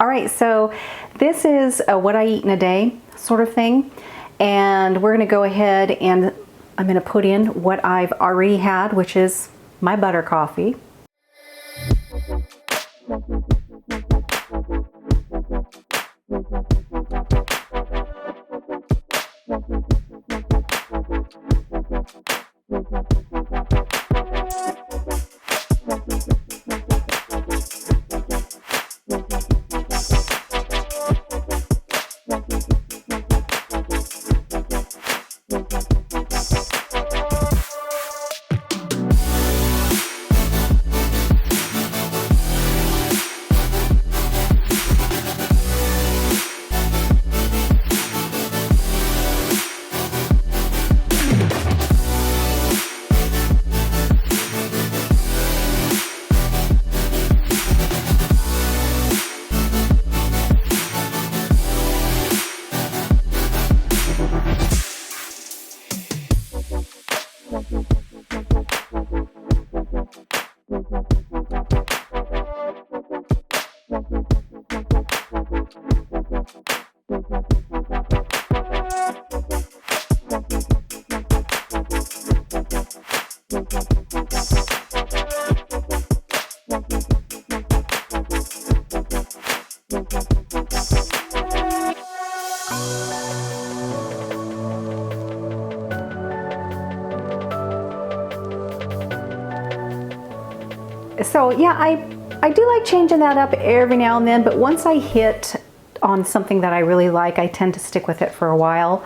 All right, so this is a what I eat in a day sort of thing. And we're gonna go ahead and I'm gonna put in what I've already had, which is my butter coffee. So yeah, I do like changing that up every now and then, but once I hit on something that I really like, I tend to stick with it for a while.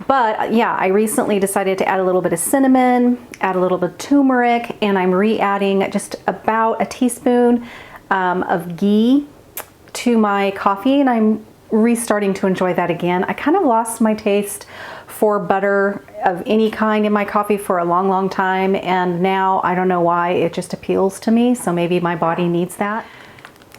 But yeah, I recently decided to add a little bit of cinnamon, add a little bit of turmeric, and I'm re-adding just about a teaspoon of ghee to my coffee, and I'm restarting to enjoy that again. I kind of lost my taste for butter of any kind in my coffee for a long time, and now I don't know why, it just appeals to me, so maybe my body needs that.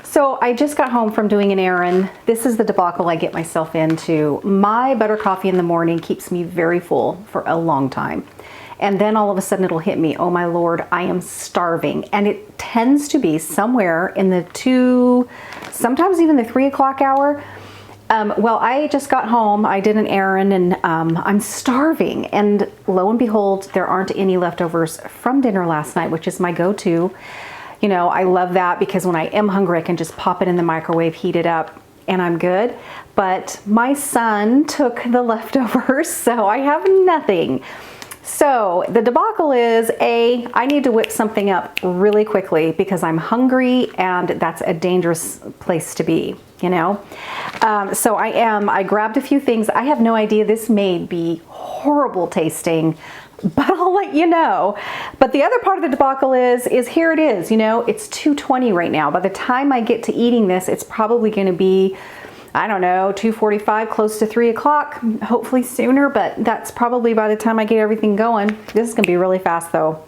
So I just got home from doing an errand. This is the debacle I get myself into. My butter coffee in the morning keeps me very full for a long time. And then all of a sudden it'll hit me, oh my Lord, I am starving. And it tends to be somewhere in the 2, sometimes even the 3 o'clock hour. Well, I just got home, I did an errand, and I'm starving. And lo and behold, there aren't any leftovers from dinner last night, which is my go-to. You know, I love that because when I am hungry, I can just pop it in the microwave, heat it up, and I'm good. But my son took the leftovers, so I have nothing. So the debacle is, I need to whip something up really quickly because I'm hungry, and that's a dangerous place to be, you know? So I grabbed a few things. I have no idea, this may be horrible tasting, but I'll let you know. But the other part of the debacle is here it is, you know, it's 2:20 right now. By the time I get to eating this, it's probably gonna be, I don't know, 2:45, close to 3 o'clock, hopefully sooner, but that's probably by the time I get everything going. This is gonna be really fast though.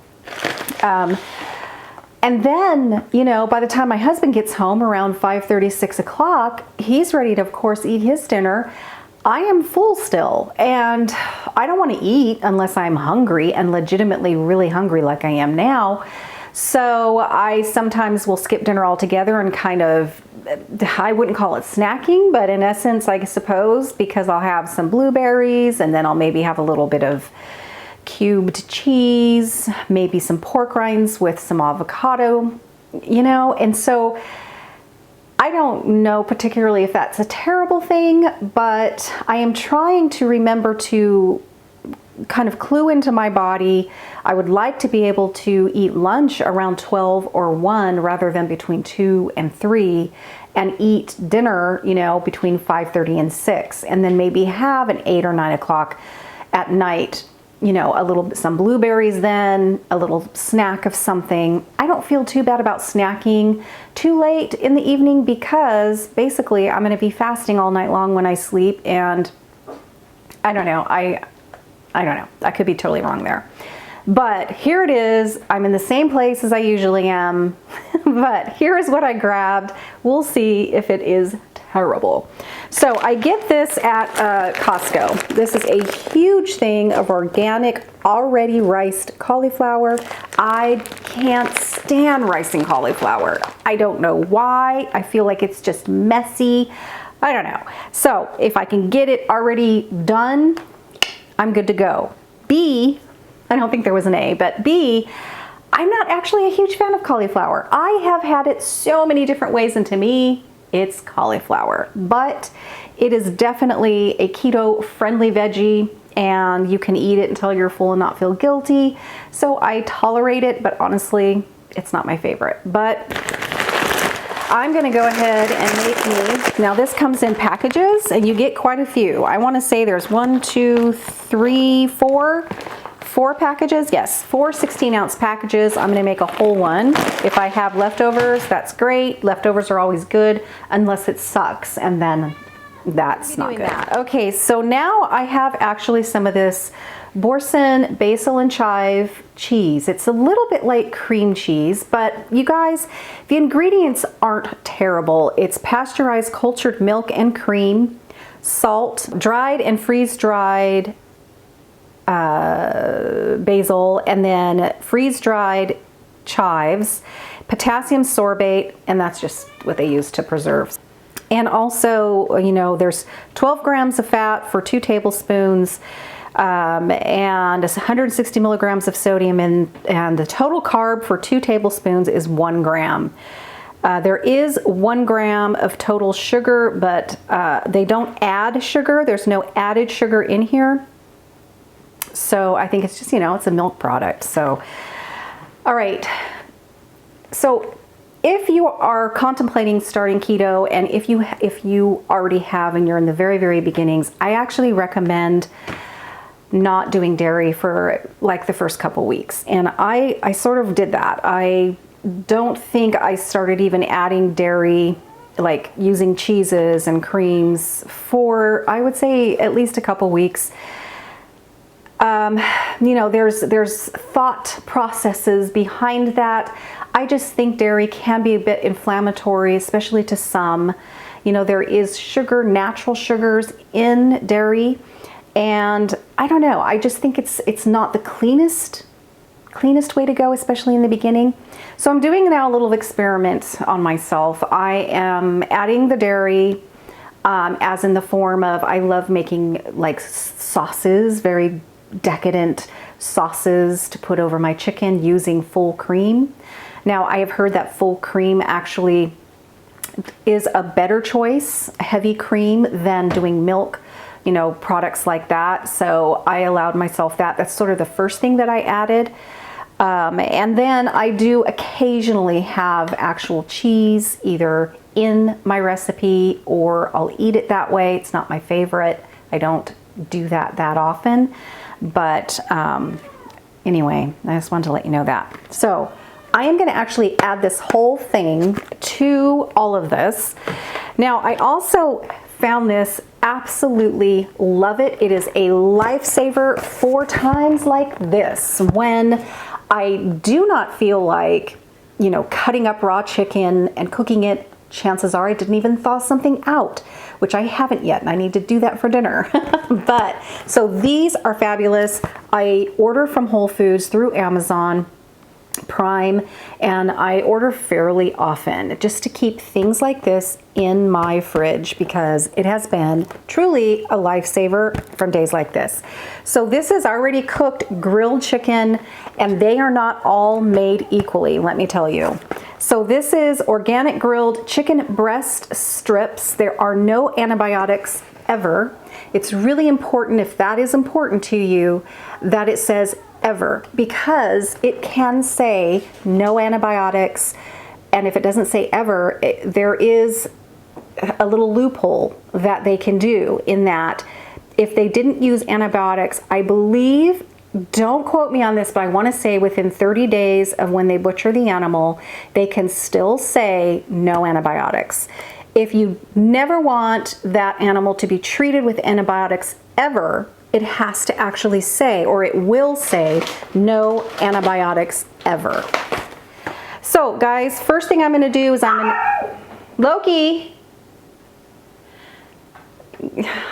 And then, you know, by the time my husband gets home around 5:30, 6 o'clock, he's ready to, of course, eat his dinner. I am full still, and I don't want to eat unless I'm hungry and legitimately really hungry like I am now. So I sometimes will skip dinner altogether and kind of, I wouldn't call it snacking, but in essence, I suppose, because I'll have some blueberries and then I'll maybe have a little bit of cubed cheese, maybe some pork rinds with some avocado, you know, and so I don't know particularly if that's a terrible thing, but I am trying to remember to kind of clue into my body. I would like to be able to eat lunch around 12 or 1 rather than between 2 and 3, and eat dinner, you know, between 5:30 and 6, and then maybe have an 8 or 9 o'clock at night, you know, some blueberries, then a little snack of something. I don't feel too bad about snacking too late in the evening because basically I'm going to be fasting all night long when I sleep, and I don't know. I don't know. I could be totally wrong there. But here it is. I'm in the same place as I usually am, but here is what I grabbed. We'll see if it is terrible. So I get this at Costco. This is a huge thing of organic, already riced cauliflower. I can't stand ricing cauliflower. I don't know why. I feel like it's just messy. I don't know. So if I can get it already done, I'm good to go. B, I don't think there was an A, but B, I'm not actually a huge fan of cauliflower. I have had it so many different ways, and to me, it's cauliflower. But it is definitely a keto-friendly veggie, and you can eat it until you're full and not feel guilty. So I tolerate it, but honestly, it's not my favorite. But I'm gonna go ahead and make me, now this comes in packages, and you get quite a few. I wanna say there's 1, 2, 3, 4 packages. Yes, 4 16-ounce packages. I'm gonna make a whole one. If I have leftovers, that's great. Leftovers are always good unless it sucks, and then that's not good. Okay, so now I have actually some of this Boursin basil and chive cheese. It's a little bit like cream cheese, but you guys, the ingredients aren't terrible. It's pasteurized cultured milk and cream, salt, dried and freeze-dried basil, and then freeze-dried chives, potassium sorbate, and that's just what they use to preserve. And also, you know, there's 12 grams of fat for 2 tablespoons, and it's 160 milligrams of sodium, and the total carb for 2 tablespoons is 1 gram. There is 1 gram of total sugar, but they don't add sugar. There's no added sugar in here. So I think it's just, you know, it's a milk product. So, all right. So if you are contemplating starting keto, and if you already have and you're in the very, very beginnings, I actually recommend not doing dairy for like the first couple weeks. And I sort of did that. I don't think I started even adding dairy, like using cheeses and creams, for, I would say, at least a couple weeks. You know, there's thought processes behind that. I just think dairy can be a bit inflammatory, especially to some. You know, there is sugar, natural sugars in dairy, and I don't know, I just think it's not the cleanest way to go, especially in the beginning. So I'm doing now a little experiment on myself. I am adding the dairy, as in the form of, I love making like sauces, very decadent sauces to put over my chicken using full cream. Now, I have heard that full cream actually is a better choice, heavy cream, than doing milk, you know, products like that. So I allowed myself that. That's sort of the first thing that I added. And then I do occasionally have actual cheese either in my recipe, or I'll eat it that way. It's not my favorite. I don't do that often. But anyway, I just wanted to let you know that. So I am going to actually add this whole thing to all of this. Now, I also found this, absolutely love it. It is a lifesaver for times like this, when I do not feel like, you know, cutting up raw chicken and cooking it. Chances are I didn't even thaw something out, which I haven't yet, and I need to do that for dinner. But so these are fabulous. I order from Whole Foods through Amazon Prime, and I order fairly often just to keep things like this in my fridge, because it has been truly a lifesaver from days like this. So this is already cooked grilled chicken, and they are not all made equally, let me tell you. So this is organic grilled chicken breast strips. There are no antibiotics ever. It's really important, if that is important to you, that it says ever, because it can say no antibiotics, and if it doesn't say ever, there is a little loophole that they can do, in that if they didn't use antibiotics, I believe, don't quote me on this, but I want to say within 30 days of when they butcher the animal, they can still say no antibiotics. If you never want that animal to be treated with antibiotics ever, it has to actually say, or it will say, no antibiotics ever. So guys, first thing I'm going to do is Loki,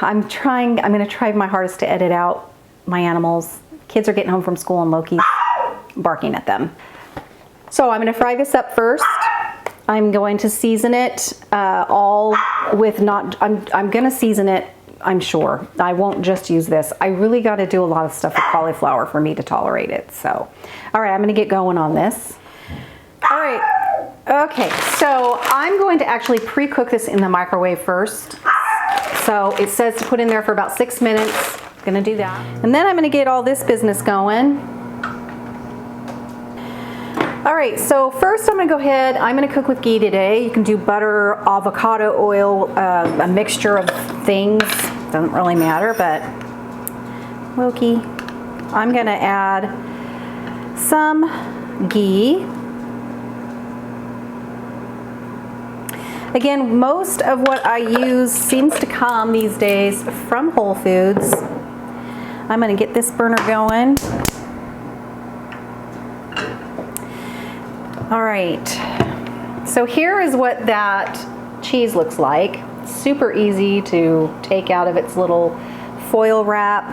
I'm gonna try my hardest to edit out my animals. Kids are getting home from school and Loki's barking at them. So I'm gonna fry this up first. I'm going to season it all with I'm gonna season it, I'm sure. I won't just use this. I really gotta do a lot of stuff with cauliflower for me to tolerate it. So, all right, I'm gonna get going on this. All right, okay, so I'm going to actually pre-cook this in the microwave first. So it says to put in there for about 6 minutes. I'm gonna do that. And then I'm gonna get all this business going. All right, so first I'm gonna go ahead, I'm gonna cook with ghee today. You can do butter, avocado oil, a mixture of things. Doesn't really matter, but Loki. I'm gonna add some ghee. Again, most of what I use seems to come these days from Whole Foods. I'm gonna get this burner going. All right, so here is what that cheese looks like. Super easy to take out of its little foil wrap.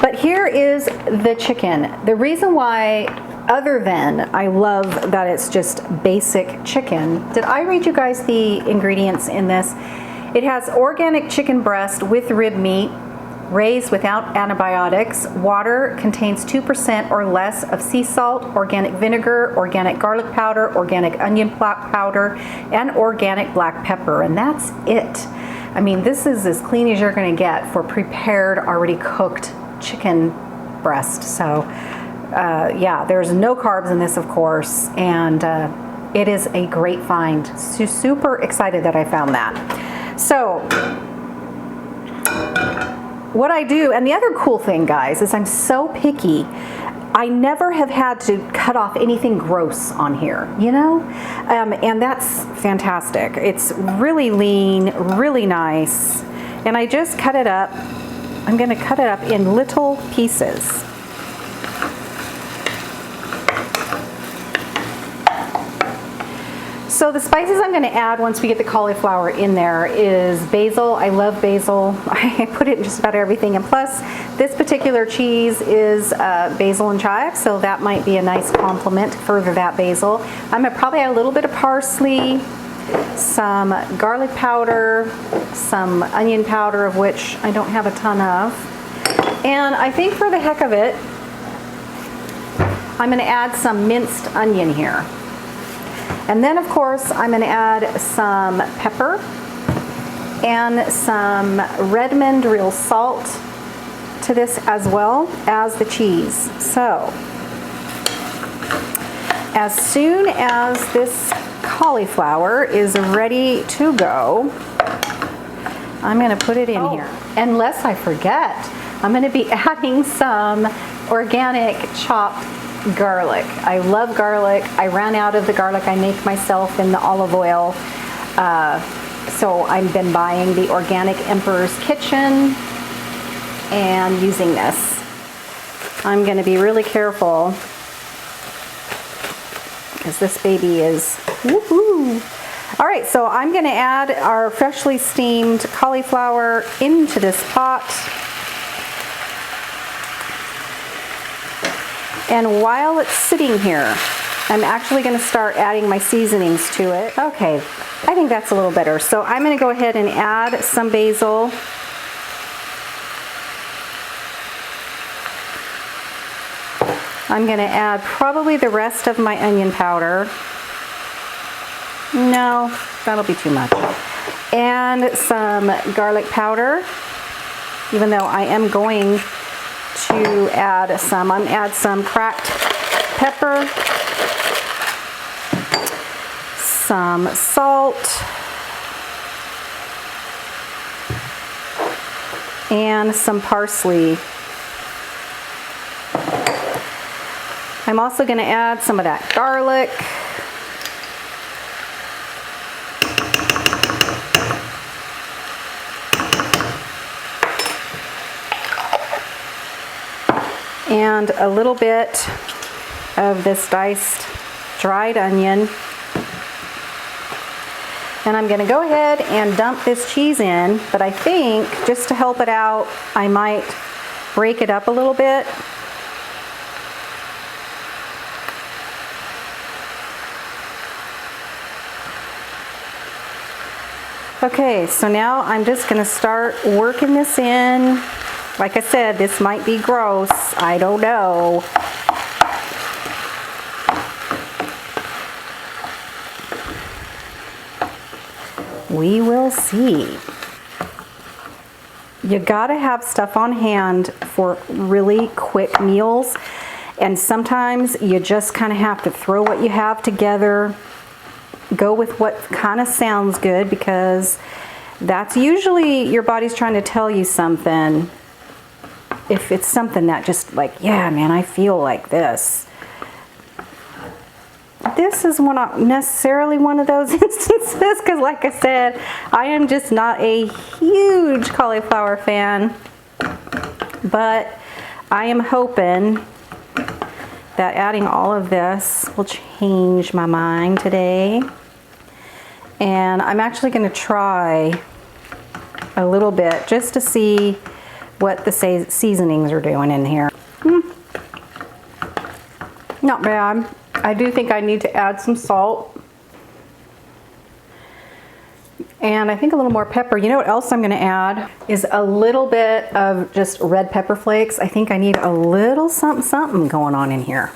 But here is the chicken. The reason why, other than I love that it's just basic chicken, did I read you guys the ingredients in this? It has organic chicken breast with rib meat, raised without antibiotics. Water contains 2% or less of sea salt, organic vinegar, organic garlic powder, organic onion powder, and organic black pepper, and that's it. I mean, this is as clean as you're gonna get for prepared, already cooked chicken breast. So yeah, there's no carbs in this, of course, and it is a great find. Super excited that I found that. So what I do, and the other cool thing, guys, is I'm so picky. I never have had to cut off anything gross on here, you know? And that's fantastic. It's really lean, really nice. And I just cut it up. I'm gonna cut it up in little pieces. So the spices I'm going to add once we get the cauliflower in there is basil. I love basil. I put it in just about everything. And plus, this particular cheese is basil and chive, so that might be a nice complement to further that basil. I'm going to probably add a little bit of parsley, some garlic powder, some onion powder, of which I don't have a ton of. And I think for the heck of it, I'm going to add some minced onion here. And then, of course, I'm going to add some pepper and some Redmond real salt to this, as well as the cheese. So, as soon as this cauliflower is ready to go, I'm going to put it in here. Unless I forget, I'm going to be adding some organic chopped garlic. I love garlic. I ran out of the garlic I make myself in the olive oil. So I've been buying the organic Emperor's Kitchen and using this. I'm going to be really careful because this baby is woohoo. All right, so I'm going to add our freshly steamed cauliflower into this pot. And while it's sitting here, I'm actually going to start adding my seasonings to it. Okay, I think that's a little better. So I'm going to go ahead and add some basil. I'm going to add probably the rest of my onion powder. No, that'll be too much. And some garlic powder, even though I am going to add some. I'm going to add some cracked pepper, some salt, and some parsley. I'm also going to add some of that garlic. And a little bit of this diced dried onion. And I'm gonna go ahead and dump this cheese in, but I think just to help it out, I might break it up a little bit. Okay, so now I'm just gonna start working this in. Like I said, this might be gross, I don't know. We will see. You gotta have stuff on hand for really quick meals, and sometimes you just kind of have to throw what you have together, go with what kind of sounds good, because that's usually your body's trying to tell you something. If it's something that just like, yeah, man, I feel like this. This is not necessarily one of those instances, because like I said, I am just not a huge cauliflower fan, but I am hoping that adding all of this will change my mind today. And I'm actually going to try a little bit just to see what the seasonings are doing in here. Not bad. I do think I need to add some salt. And I think a little more pepper. You know what else I'm going to add is a little bit of just red pepper flakes. I think I need a little something something going on in here.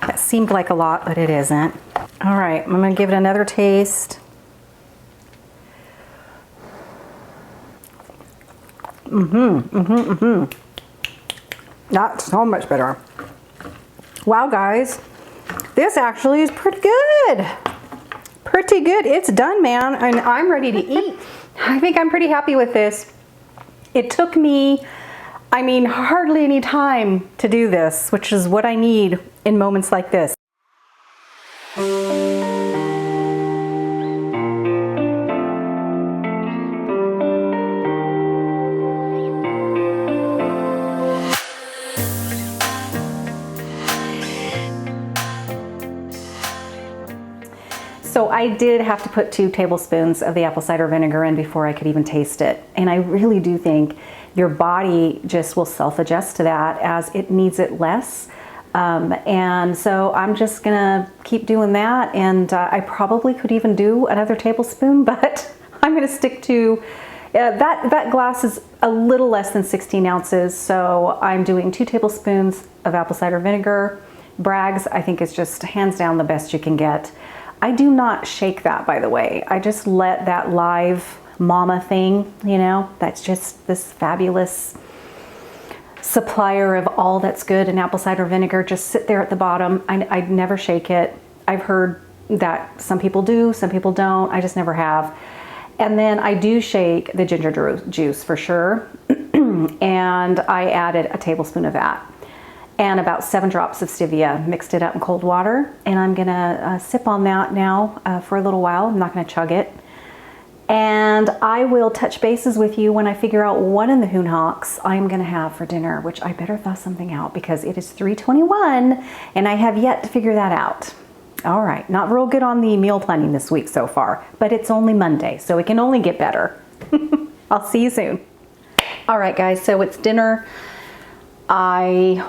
That seemed like a lot, but it isn't. All right, I'm going to give it another taste. That's so much better. Wow, guys, this actually is pretty good. Pretty good. It's done, man, and I'm ready to eat. I think I'm pretty happy with this. It took me, I mean, hardly any time to do this, which is what I need in moments like this. So I did have to put 2 tablespoons of the apple cider vinegar in before I could even taste it. And I really do think your body just will self-adjust to that as it needs it less. And so I'm just gonna keep doing that. And I probably could even do another tablespoon, but I'm gonna stick to, that glass is a little less than 16 ounces. So I'm doing 2 tablespoons of apple cider vinegar. Bragg's, I think, is just hands down the best you can get. I do not shake that, by the way. I just let that live mama thing, you know, that's just this fabulous supplier of all that's good in apple cider vinegar, just sit there at the bottom. I never shake it. I've heard that some people do, some people don't. I just never have. And then I do shake the ginger juice for sure. And I added a tablespoon of that. And about 7 drops of stevia, mixed it up in cold water. And I'm gonna sip on that now for a little while. I'm not gonna chug it. And I will touch bases with you when I figure out what in the hoon hawks I'm gonna have for dinner, which I better thaw something out because it is 3:21 and I have yet to figure that out. All right, not real good on the meal planning this week so far, but it's only Monday, so it can only get better. I'll see you soon. All right, guys, so it's dinner. I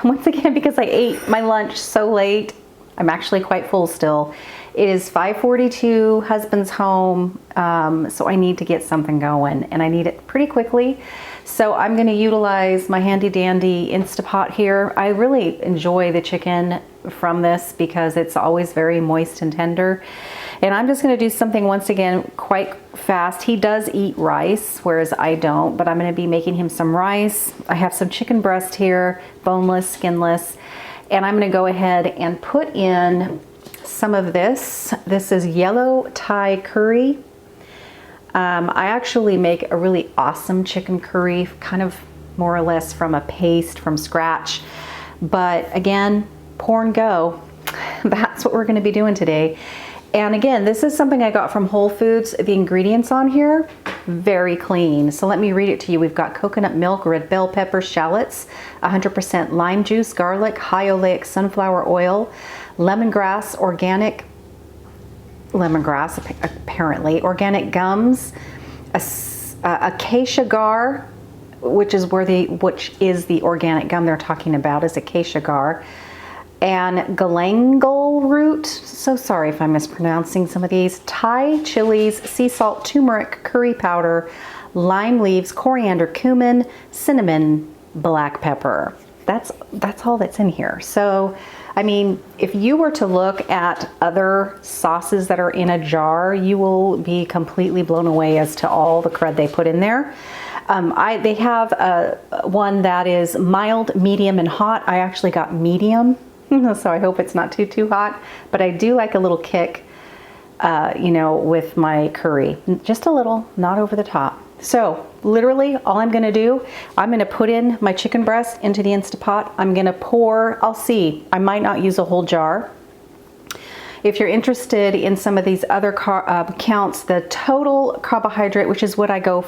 once again, because I ate my lunch so late, I'm actually quite full still. It is 5:42, husband's home, so I need to get something going and I need it pretty quickly. So I'm gonna utilize my handy dandy Instapot here. I really enjoy the chicken from this because it's always very moist and tender. And I'm just gonna do something once again quite fast. He does eat rice, whereas I don't, but I'm gonna be making him some rice. I have some chicken breast here, boneless, skinless, and I'm gonna go ahead and put in some of this. This is yellow Thai curry. I actually make a really awesome chicken curry, kind of more or less from a paste from scratch. But again, pour and go. That's what we're gonna be doing today. And again, this is something I got from Whole Foods. The ingredients on here, very clean. So let me read it to you. We've got coconut milk, red bell pepper, shallots, 100% lime juice, garlic, high oleic sunflower oil, lemongrass, organic lemongrass, apparently, organic gums, acacia gar, which is the organic gum they're talking about, is acacia gar, and galangal root. So sorry if I'm mispronouncing some of these. Thai chilies, sea salt, turmeric, curry powder, lime leaves, coriander, cumin, cinnamon, black pepper. That's all that's in here. So, I mean, if you were to look at other sauces that are in a jar, you will be completely blown away as to all the crud they put in there. They have one that is mild, medium, and hot. I actually got medium, so I hope it's not too hot. But I do like a little kick, you know, with my curry. Just a little, not over the top. So literally all I'm gonna do, I'm gonna put in my chicken breast into the Instapot. I'm gonna pour, I'll see, I might not use a whole jar. If you're interested in some of these other counts, the total carbohydrate, which is what I go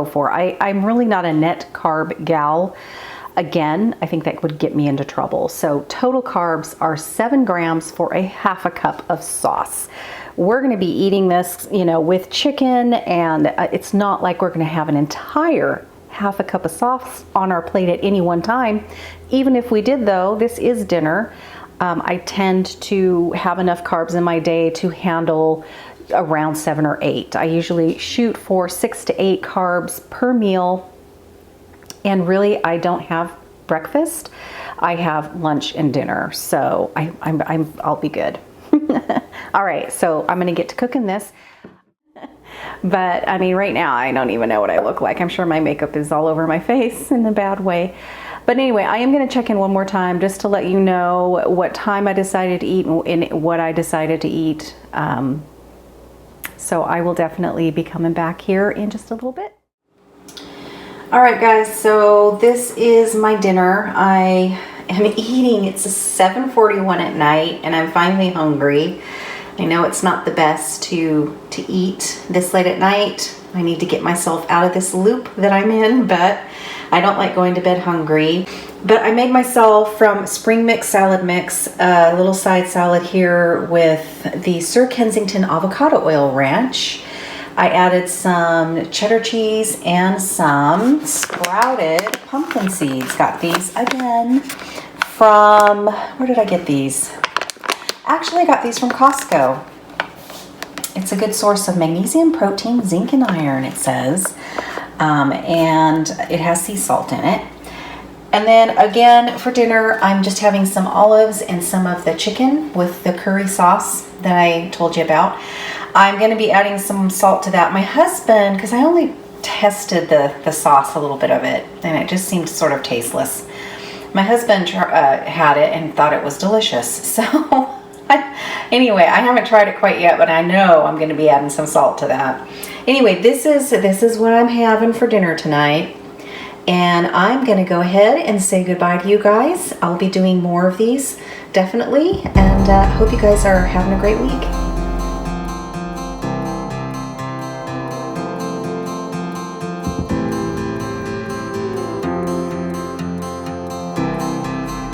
for. I'm really not a net carb gal. Again, I think that would get me into trouble. So total carbs are 7 grams for a half a cup of sauce. We're going to be eating this, you know, with chicken, and it's not like we're going to have an entire half a cup of sauce on our plate at any one time. Even if we did, though, this is dinner. I tend to have enough carbs in my day to handle around 7 or 8. I usually shoot for 6 to 8 carbs per meal. And really, I don't have breakfast. I have lunch and dinner, so I'll be good. All right, so I'm gonna get to cooking this. But I mean, right now, I don't even know what I look like. I'm sure my makeup is all over my face in a bad way. But anyway, I am gonna check in one more time just to let you know what time I decided to eat and what I decided to eat. So I will definitely be coming back here in just a little bit. All right, guys, so this is my dinner. I am eating, it's 7:41 at night, and I'm finally hungry. I know it's not the best to eat this late at night. I need to get myself out of this loop that I'm in, but I don't like going to bed hungry. But I made myself from spring mix salad mix a little side salad here with the Sir Kensington avocado oil ranch. I added some cheddar cheese and some sprouted pumpkin seeds. Got these again from, where did I get these? Actually, I got these from Costco. It's a good source of magnesium, protein, zinc, and iron, it says. And it has sea salt in it. And then again, for dinner, I'm just having some olives and some of the chicken with the curry sauce that I told you about. I'm going to be adding some salt to that. My husband, because I only tested the sauce, a little bit of it, and it just seemed sort of tasteless. My husband had it and thought it was delicious. So anyway, I haven't tried it quite yet, but I know I'm going to be adding some salt to that. Anyway, this is what I'm having for dinner tonight. And I'm going to go ahead and say goodbye to you guys. I'll be doing more of these, definitely. And hope you guys are having a great week.